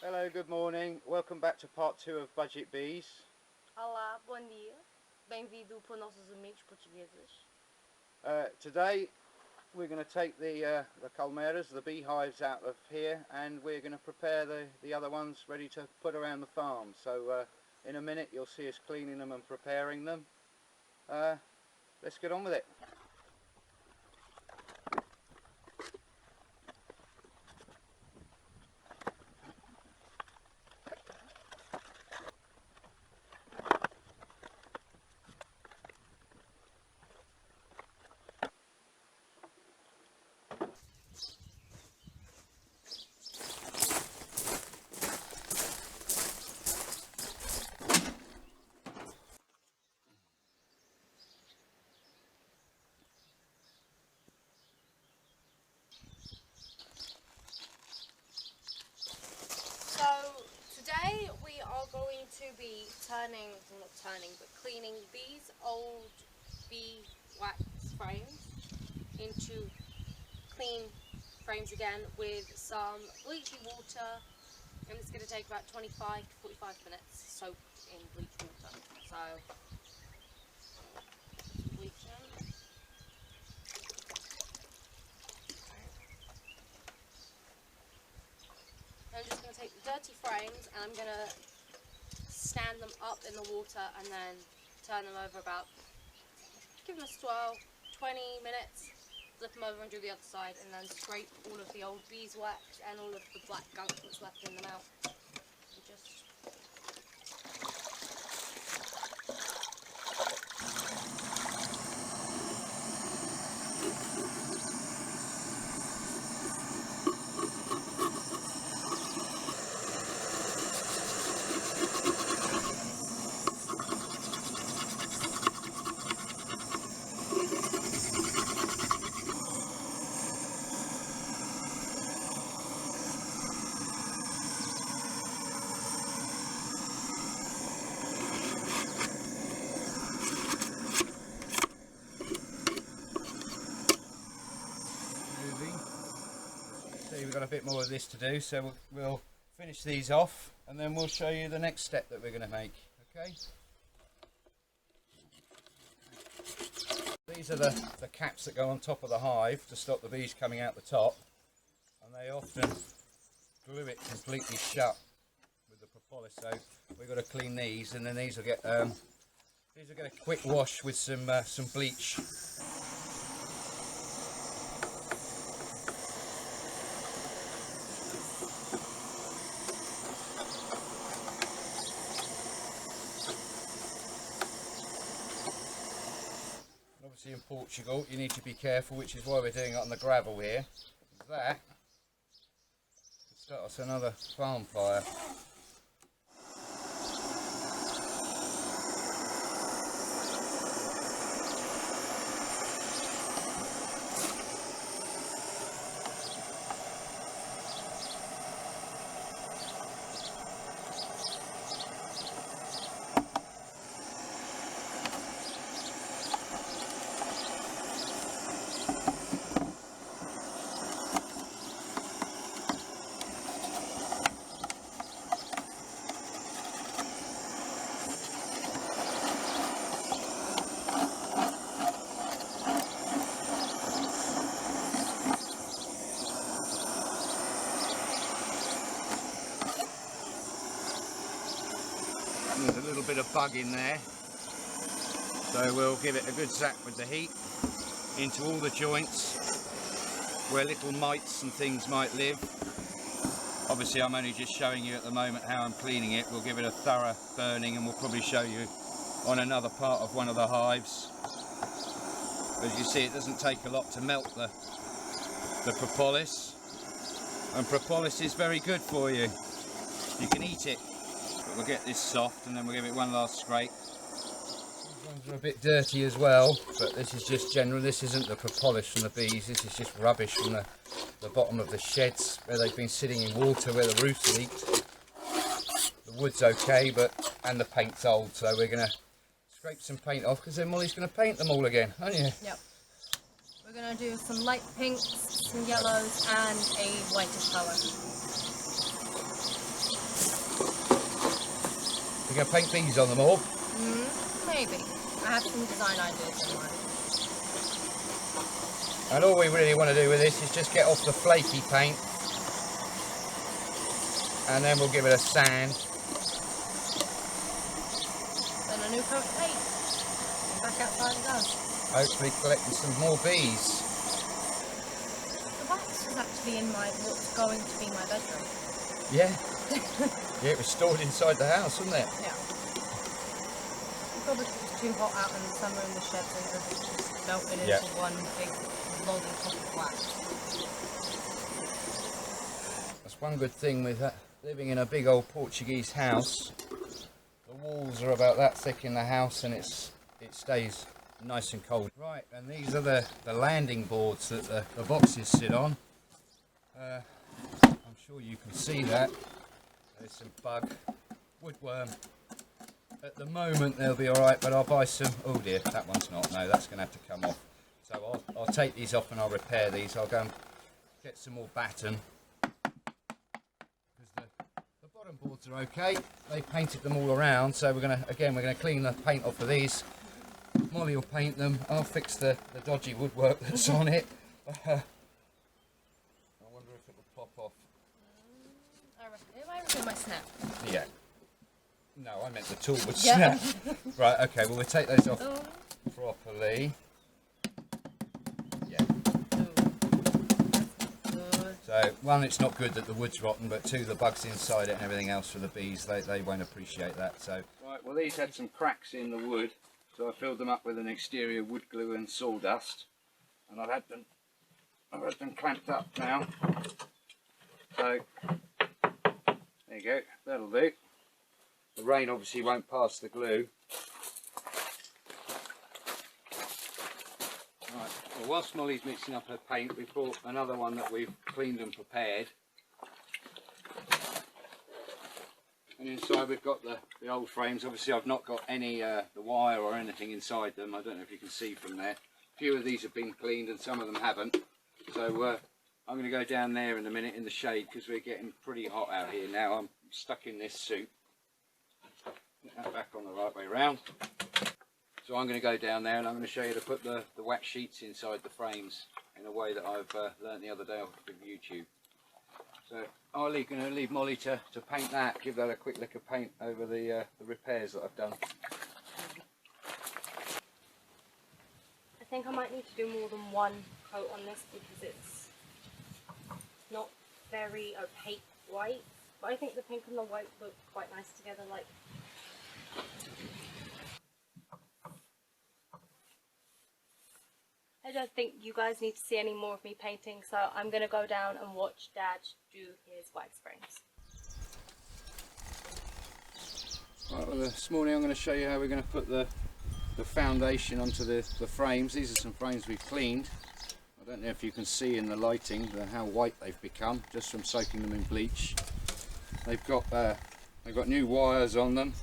Hello, good morning. Welcome back to part 2 of Budget Bees. Olá, bom dia. Bem-vindo para nossos amigos portugueses. Today we're going to take the colmeras, the beehives out of here, and we're going to prepare the other ones ready to put around the farm. So in a minute you'll see us cleaning them and preparing them. Let's get on with it. So today we are going to be cleaning these old beeswax frames into clean frames again with some bleachy water, and it's going to take about 25 to 45 minutes soaked in bleach water. So bleaching. I'm just going to take the dirty frames and I'm going to stand them up in the water and then turn them over about, give them a 20 minutes, flip them over and do the other side, and then scrape all of the old beeswax and all of the black gunk that's left in them out. And just See, we've got a bit more of this to do, so we'll finish these off and then we'll show you the next step that we're going to make. Okay? These are the caps that go on top of the hive to stop the bees coming out the top, and they often glue it completely shut with the propolis, so we've got to clean these, and then these will get a quick wash with some bleach. Obviously in Portugal you need to be careful, which is why we're doing it on the gravel here. That could start us another farm fire. There's a little bit of bug in there, so we'll give it a good zap with the heat into all the joints where little mites and things might live. Obviously I'm only just showing you at the moment how I'm cleaning it. We'll give it a thorough burning and we'll probably show you on another part of one of the hives. As you see, it doesn't take a lot to melt the propolis, and propolis is very good for you. You can eat it. We'll get this soft and then we'll give it one last scrape. These ones are a bit dirty as well, but this is just general. This isn't the propolis from the bees, this is just rubbish from the bottom of the sheds where they've been sitting in water where the roof's leaked. The wood's okay, and the paint's old, so we're going to scrape some paint off because then Molly's going to paint them all again, aren't you? Yep. We're going to do some light pinks, some yellows and a whitish colour. You're going to paint bees on them all? Maybe. I have some design ideas in mind. And all we really want to do with this is just get off the flaky paint, and then we'll give it a sand. Then a new coat of paint. And back outside again. Hopefully collecting some more bees. The wax was actually in what's going to be my bedroom. Yeah. Yeah, it was stored inside the house, wasn't it? Yeah. Probably it was too hot out in the summer in the sheds and everything just melted into one big lollipop of wax. That's one good thing with living in a big old Portuguese house. The walls are about that thick in the house, and it stays nice and cold. Right, and these are the landing boards that the boxes sit on. I'm sure you can see that. There's some bug, woodworm. At the moment they'll be alright, but I'll buy some. Oh dear, that one's not. No, that's going to have to come off. So I'll take these off and I'll repair these. I'll go and get some more batten. Because the bottom boards are okay. They painted them all around, so we're going to clean the paint off of these. Molly will paint them. I'll fix the dodgy woodwork that's on it. I wonder if it will pop off. I reckon it might snap. Yeah. No, I meant the tool would snap. Right, okay, well we'll take those off properly. Yeah. So, one, it's not good that the wood's rotten, but two, the bugs inside it and everything else for the bees, they won't appreciate that. So, right, well these had some cracks in the wood, so I filled them up with an exterior wood glue and sawdust, and I've had them clamped up now. So, there you go, that'll do. The rain obviously won't pass the glue. Right, well whilst Molly's mixing up her paint, we've brought another one that we've cleaned and prepared. And inside we've got the old frames. Obviously I've not got any the wire or anything inside them. I don't know if you can see from there. A few of these have been cleaned and some of them haven't. So I'm going to go down there in a minute in the shade because we're getting pretty hot out here now. I'm stuck in this suit. Get that back on the right way round. So I'm going to go down there and I'm going to show you to put the wax sheets inside the frames in a way that I've learnt the other day off of YouTube. So I'm going to leave Molly to paint that, give that a quick lick of paint over the repairs that I've done. I think I might need to do more than one coat on this because it's not very opaque white. But I think the pink and the white look quite nice together. Like, I don't think you guys need to see any more of me painting, so I'm going to go down and watch Dad do his wax frames. Right, well, this morning I'm going to show you how we're going to put the foundation onto the frames. These are some frames we've cleaned. I don't know if you can see in the lighting how white they've become just from soaking them in bleach. They've got new wires on them,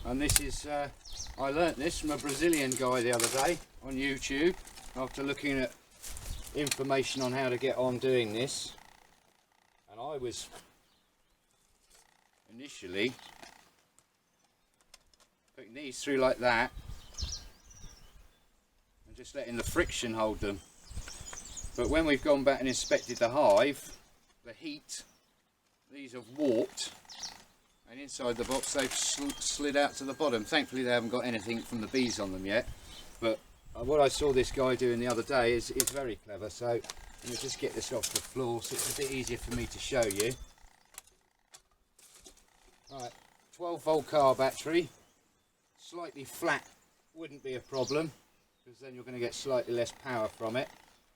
and this is I learnt this from a Brazilian guy the other day on YouTube after looking at information on how to get on doing this, and I was initially putting these through like that and just letting the friction hold them, but when we've gone back and inspected the hive, the heat, these have warped, and inside the box they've slid out to the bottom. Thankfully they haven't got anything from the bees on them yet, but what I saw this guy doing the other day is very clever. So let me just get this off the floor so it's a bit easier for me to show you. Right, 12-volt car battery, slightly flat wouldn't be a problem because then you're going to get slightly less power from it,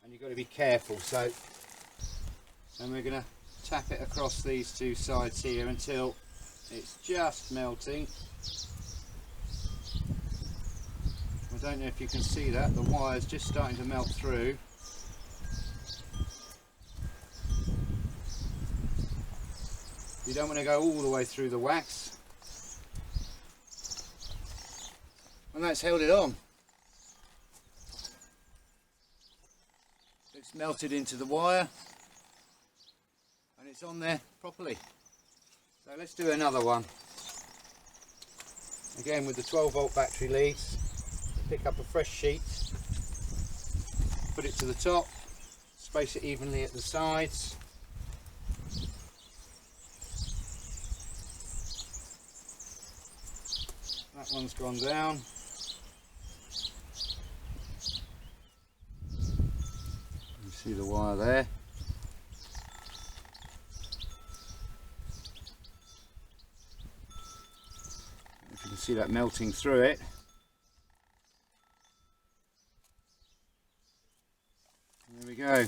and you've got to be careful. So we're going to tap it across these two sides here until it's just melting. I don't know if you can see that, the wire's just starting to melt through. You don't want to go all the way through the wax. And that's held it on. It's melted into the wire and it's on there properly. So let's do another one. again with the 12-volt battery leads. Pick up a fresh sheet, put it to the top, space it evenly at the sides. That one's gone down. You see the wire there. If you can see that melting through it. There we go.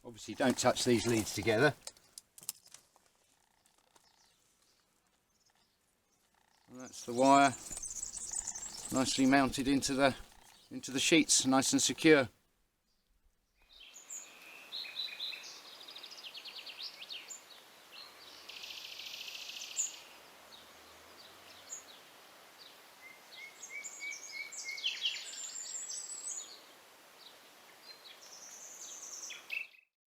Obviously don't touch these leads together. And that's the wire nicely mounted into the sheets, nice and secure.